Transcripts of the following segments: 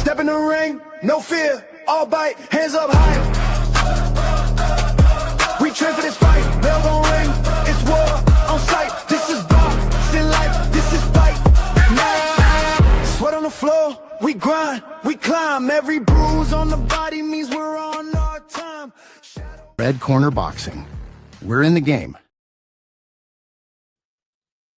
Step in the ring, no fear, all bite, hands up high. We train for this fight, bell gon' ring, it's war on sight. This is boxing life, this is fight night. Sweat on the floor, we grind, we climb. Every bruise on the body means we're on our time. Red Corner Boxing. We're in the game.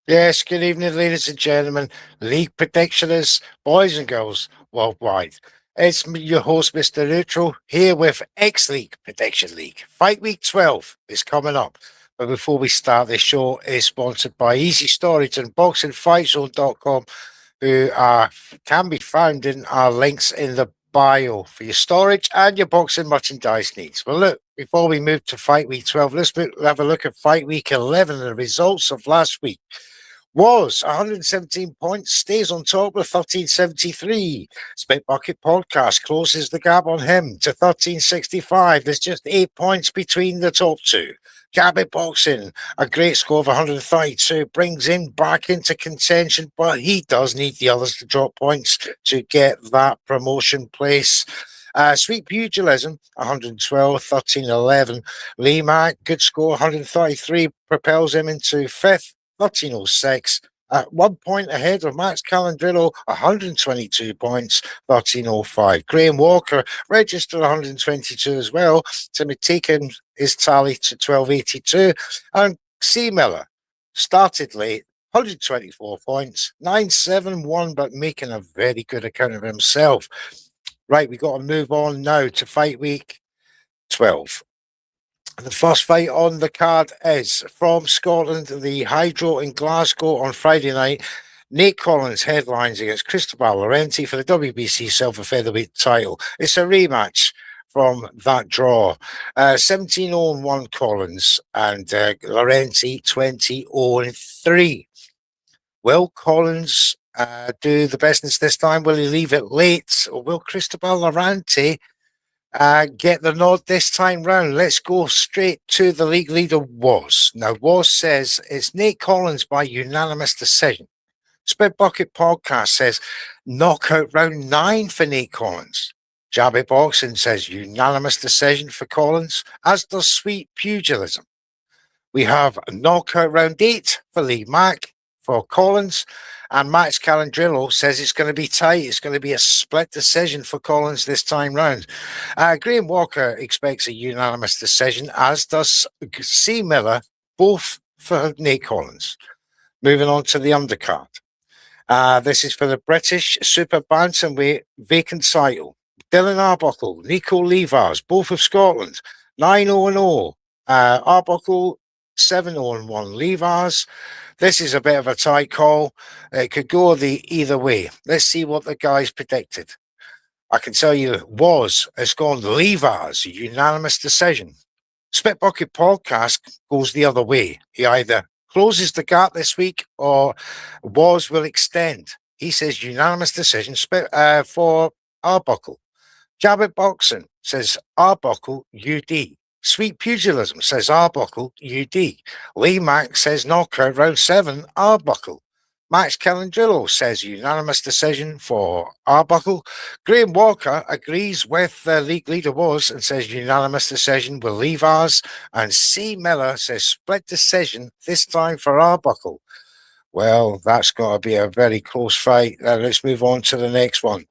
Yes, good evening, ladies and gentlemen, league predictioners, boys and girls worldwide. It's your host, Mr. Neutral, here with X-League Prediction League. Fight Week 12 is coming up. But before we start, this show is sponsored by Easy Storage and BoxingFightZone.com, who can be found in our links in the bio for your storage and your boxing merchandise needs. Well, look, before we move to Fight Week 12, let's have a look at Fight Week 11 and the results of last week. Was 117 points, stays on top with 1373. Spit Bucket Podcast closes the gap on him to 1365. There's just 8 points between the top two. Gabby Boxing, a great score of 132, brings him back into contention, but he does need the others to drop points to get that promotion place. Sweet Pugilism, 112, 1311. Lee Mack, good score, 133, propels him into fifth. 1306, at 1 point ahead of Max Calandrillo, 122 points, 1305. Graham Walker registered 122 as well, to take his tally to 1282. And C. Miller started late, 124 points, 971, but making a very good account of himself. Right, we got to move on now to Fight Week 12. The first fight on the card is from Scotland, the Hydro in Glasgow on Friday night. Nate Collins headlines against Cristobal Laurenti for the WBC Silver Featherweight title. It's a rematch from that draw. 17-0-1 Collins and Laurenti 20-0-3. Will Collins do the business this time? Will he leave it late? Or will Cristobal Laurenti get the nod this time round? Let's go straight to the league leader, Was. Now, Was says it's Nate Collins by unanimous decision. Spit Bucket Podcast says knockout round 9 for Nate Collins. Jabby Boxing says unanimous decision for Collins, as does Sweet Pugilism. We have knockout round 8 for Lee Mack for Collins. And Max Calandrillo says it's going to be tight. It's going to be a split decision for Collins this time round. Graham Walker expects a unanimous decision, as does C. Miller, both for Nate Collins. Moving on to the undercard. This is for the British Super Bantamweight vacant title. Dylan Arbuckle, Nico Levars, both of Scotland, 9-0-0. Arbuckle, 7-0-1 Levars. This is a bit of a tight call. It could go either way. Let's see what the guys predicted. I can tell you, has gone Levars, unanimous decision. Spit Bucket Podcast goes the other way. He either closes the gap this week or will extend. He says unanimous decision for Arbuckle. Jabber Boxing says Arbuckle UD. Sweet Pugilism says Arbuckle UD. Lee Mack says knockout round 7 Arbuckle. Max Calandrillo says unanimous decision for Arbuckle. Graham Walker agrees with the league leader Was and says unanimous decision with Levars. And C. Miller says split decision, this time for Arbuckle. Well, that's got to be a very close fight. Let's move on to the next one.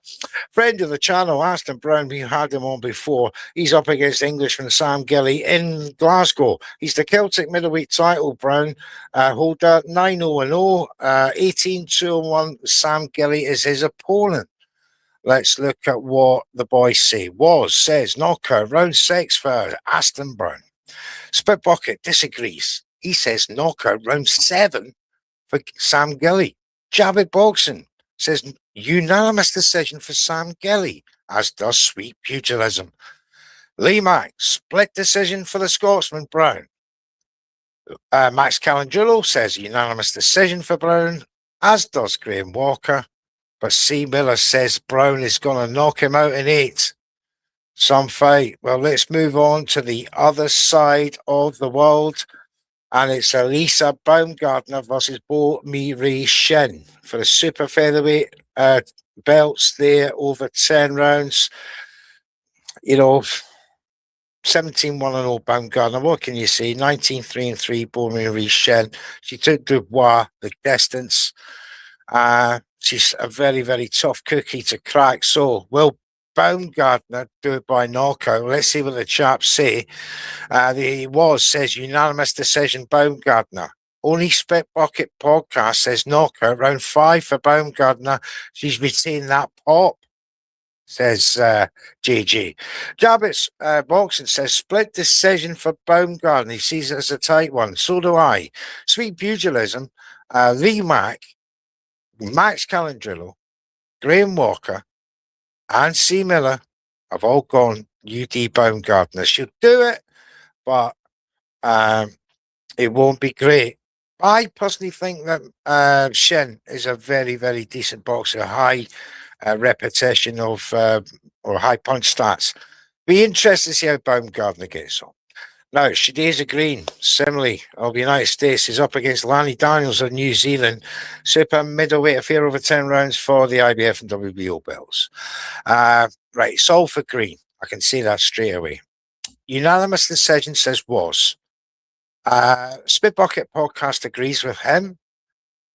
Friend of the channel, Aston Brown, we had him on before. He's up against Englishman Sam Gilly in Glasgow. He's the Celtic middleweight title, Brown holder, 9-0-0, 18-2-1. Sam Gilly is his opponent. Let's look at what the boys say. Says knockout round 6 for Aston Brown. Spit Bucket disagrees. He says knockout round 7 for Sam Gilly. Jabby Boxing says unanimous decision for Sam Gilly, as does Sweet Pugilism. Lee Mack, split decision for the Scotsman Brown. Max Calandrillo says unanimous decision for Brown, as does Graham Walker. But C. Miller says Brown is going to knock him out in 8. Some fight. Well, let's move on to the other side of the world. And it's Elisa Baumgartner versus Bo Mi Ri Shin for the super featherweight belts there over 10 rounds. You know, 17-1-0 Baumgartner. What can you say? 19-3-3 Marie Shen. She took Dubois the distance. She's a very, very tough cookie to crack. So, will Baumgartner do it by knockout? Let's see what the chaps say. Says unanimous decision Baumgartner. Only Spit Bucket podcast says knockout round 5 for Baumgartner. She's retained that pop, says JJ. Jabbits Boxing says split decision for Baumgartner. He sees it as a tight one. So do I. Sweet Pugilism, Lee Mack, Max Calendrillo, Graham Walker, and C. Miller have all gone UD Baumgartner. She'll do it, but it won't be great. I personally think that Shen is a very, very decent boxer, high repetition of or high punch stats. Be interested to see how Baumgartner gets on. Now, Shadaza Green, similarly, of the United States, is up against Lanny Daniels of New Zealand. Super middleweight affair over 10 rounds for the IBF and WBO belts. Right, it's all for Green. I can see that straight away. Unanimous decision says was. Spit Bucket podcast agrees with him.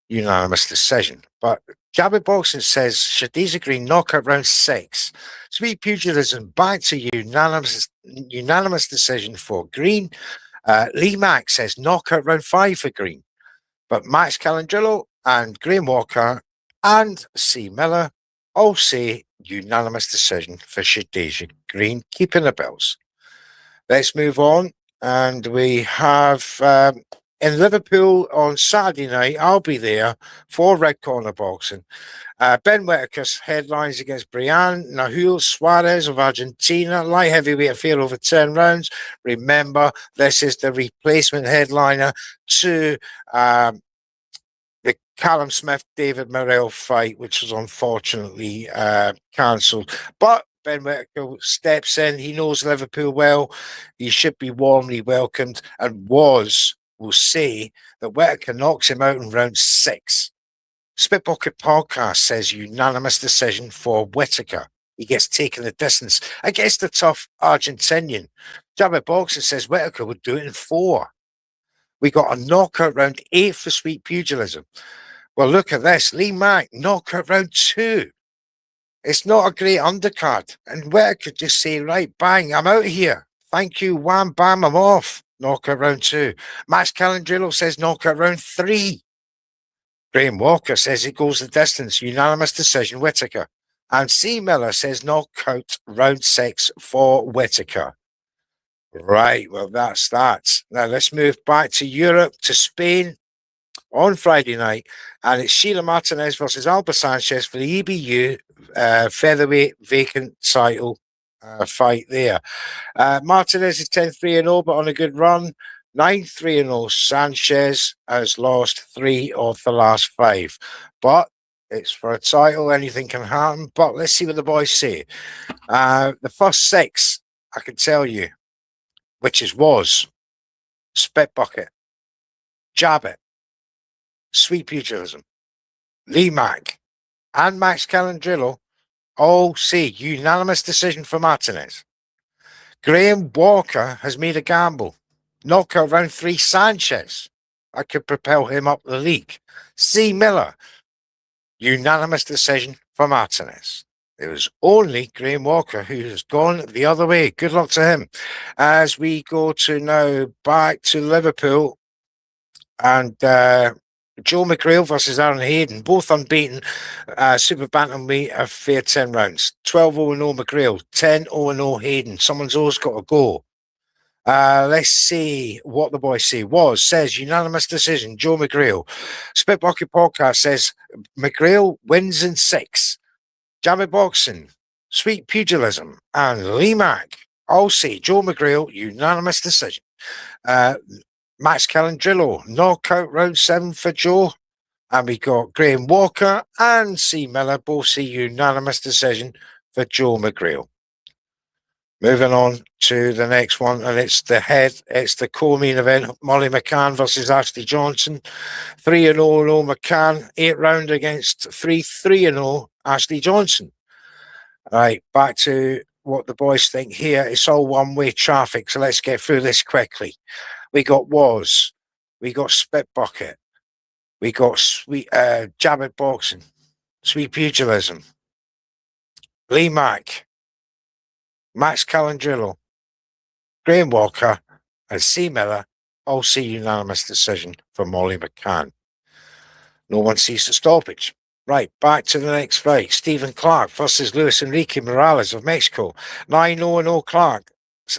Unanimous decision. But Jabby Boxing says Shadiza Green knockout round 6. Sweet Pugilism back to unanimous decision for Green. Lee Mack says knockout round 5 for Green. But Max Calendrillo and Graham Walker and C. Miller all say unanimous decision for Shadiza Green, keeping the belts. Let's move on. And we have in Liverpool on Saturday night, I'll be there for Red Corner Boxing. Ben Whittaker's headlines against Brian Nahul Suarez of Argentina. Light heavyweight affair over 10 rounds. Remember, this is the replacement headliner to the Callum Smith-David Morrell fight, which was unfortunately cancelled. But Ben Whittaker steps in. He knows Liverpool well. He should be warmly welcomed, and will say that Whittaker knocks him out in round 6. Spit Bucket podcast says unanimous decision for Whittaker. He gets taken the distance against the tough Argentinian. Jabba Boxing says Whittaker would do it in 4. We got a knockout round 8 for Sweet Pugilism. Well, look at this. Lee Mack, knockout round 2. It's not a great undercard. And Whittaker could just say, right, bang, I'm out of here. Thank you, wham, bam, I'm off. Knockout round 2. Max Calendrillo says knockout round 3. Graham Walker says it goes the distance. Unanimous decision, Whittaker. And C. Miller says knockout round 6 for Whittaker. Right, well, that's that. Now let's move back to Europe, to Spain on Friday night. And it's Sheila Martinez versus Alba Sanchez for the EBU featherweight vacant title fight there. Martinez is 10-3-0, but on a good run. 9-3-0. Sanchez has lost 3 of the last 5. But it's for a title. Anything can happen. But let's see what the boys say. The first 6, I can tell you, which was Spit Bucket, Jab It, Sweet Pugilism, Lee Mack, and Max Calendrillo all say unanimous decision for Martinez. Graham Walker has made a gamble. Knockout round 3 Sanchez. I could propel him up the league. C. Miller, unanimous decision for Martinez. It was only Graham Walker who has gone the other way. Good luck to him. As we go to now back to Liverpool and Joe McGrail versus Aaron Hayden, both unbeaten. Super bantamweight affair 10 rounds. 12-0 McGrail, 10-0 Hayden. Someone's always got to go. Let's see what the boys say. Says unanimous decision, Joe McGrail. Spit Bucket Podcast says McGrail wins in 6. Jammy Boxing, Sweet Pugilism, and Lee Mack all say Joe McGrail, unanimous decision. Max Calendrillo, knockout round 7 for Joe. And we got Graham Walker and C. Miller both say unanimous decision for Joe McGrail. Moving on to the next one, and it's the co-main event, Molly McCann versus Ashley Johnson. 3-0 McCann, 8 round against 3-3-0 Ashley Johnson. All right, back to what the boys think here. It's all one-way traffic, so let's get through this quickly. We got Waz, we got Spit Bucket, we got Jabber Boxing, Sweet Pugilism, Lee Mack, Max Calandrillo, Graham Walker, and C. Miller all see unanimous decision for Molly McCann. No one sees the stoppage. Right, back to the next fight. Stephen Clark versus Luis Enrique Morales of Mexico. 9-0-0 Clark.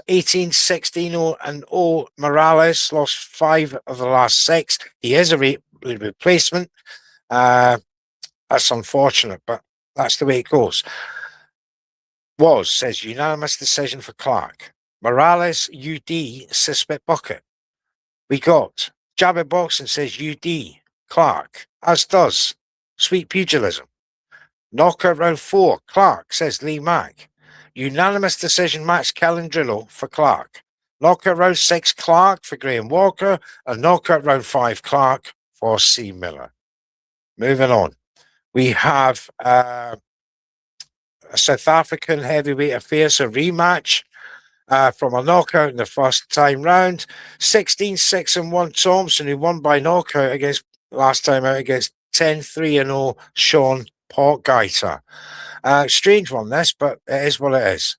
18-16-0 Morales. Lost 5 of the last 6. He is a replacement. That's unfortunate, but that's the way it goes. Waz says unanimous decision for Clark. Morales, UD, says Spit Bucket. We got Jabber Boxing says UD, Clark, as does Sweet Pugilism. Knockout round 4, Clark says Lee Mack. Unanimous decision Max Calandrillo for Clark. Knockout round 6, Clark for Graham Walker. And knockout round 5, Clark for C. Miller. Moving on. We have a South African heavyweight affairs, a rematch from a knockout in the first time round. 16-6-1 Thompson, who won by knockout against last time out against 10-3-0 Sean Portgeiter. Strange one, this, but it is what it is.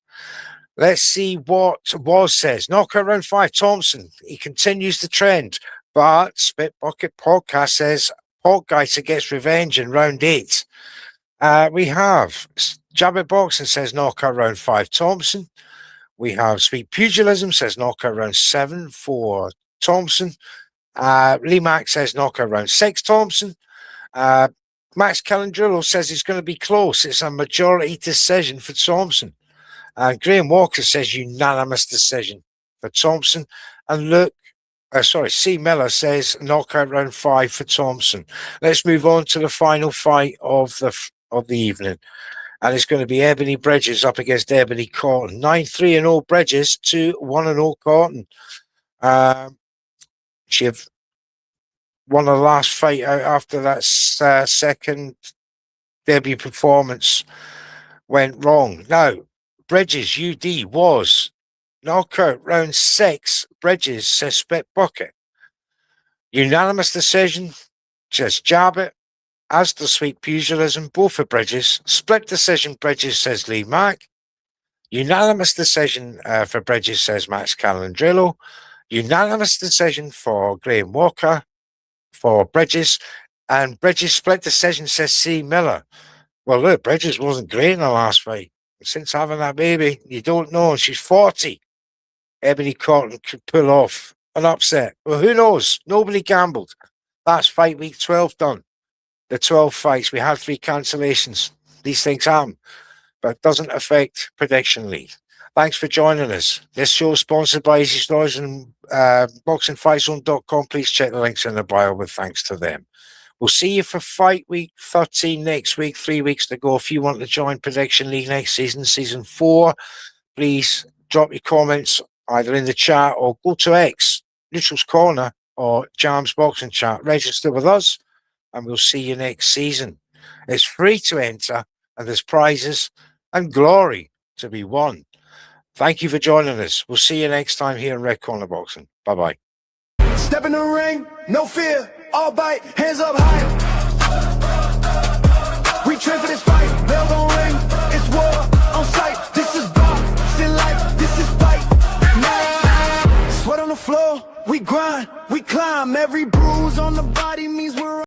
Let's see what Waz says. Knockout round 5, Thompson. He continues the trend, but Spit Bucket Podcast says Portgeiter gets revenge in round 8. We have Jabber Boxing says knockout round 5, Thompson. We have Sweet Pugilism says knockout round 7 for Thompson. Lee Mack says knockout round 6, Thompson. Max Calandrillo says it's going to be close. It's a majority decision for Thompson. Graham Walker says unanimous decision for Thompson. And C. Miller says knockout round 5 for Thompson. Let's move on to the final fight of the evening. And it's going to be Ebony Bridges up against Ebony Cotton. 9-3-0 Bridges, 2-1-0 Cotton. She won the last fight out after that second debut performance went wrong. Now, Bridges, UD, was knockout round 6. Bridges says Spit Bucket. Unanimous decision, says Jabber, as the Sweet Pugilism, both for Bridges. Split decision, Bridges says Lee Mack. Unanimous decision for Bridges says Max Calandrillo. Unanimous decision for Graham Walker for Bridges. And Bridges split decision says C. Miller. Well, look, Bridges wasn't great in the last fight. Since having that baby, you don't know. She's 40. Ebony Cotton could pull off an upset. Well, who knows? Nobody gambled. That's fight week 12 done. The 12 fights. We had 3 cancellations. These things happen. But it doesn't affect Prediction League. Thanks for joining us. This show is sponsored by Easy Stories and BoxingFightZone.com. Please check the links in the bio with thanks to them. We'll see you for Fight Week 13 next week, 3 weeks to go. If you want to join Prediction League next season, Season 4, please drop your comments either in the chat or go to X, Neutral's Corner, or Jam's Boxing Chat. Register with us, and we'll see you next season. It's free to enter, and there's prizes and glory to be won. Thank you for joining us. We'll see you next time here in Red Corner Boxing. Bye-bye. Step in the ring, no fear, all bite, hands up high. We train for this fight, bell gon' ring, it's war on sight. This is boxing life, this is fight night. Sweat on the floor, we grind, we climb. Every bruise on the body means we're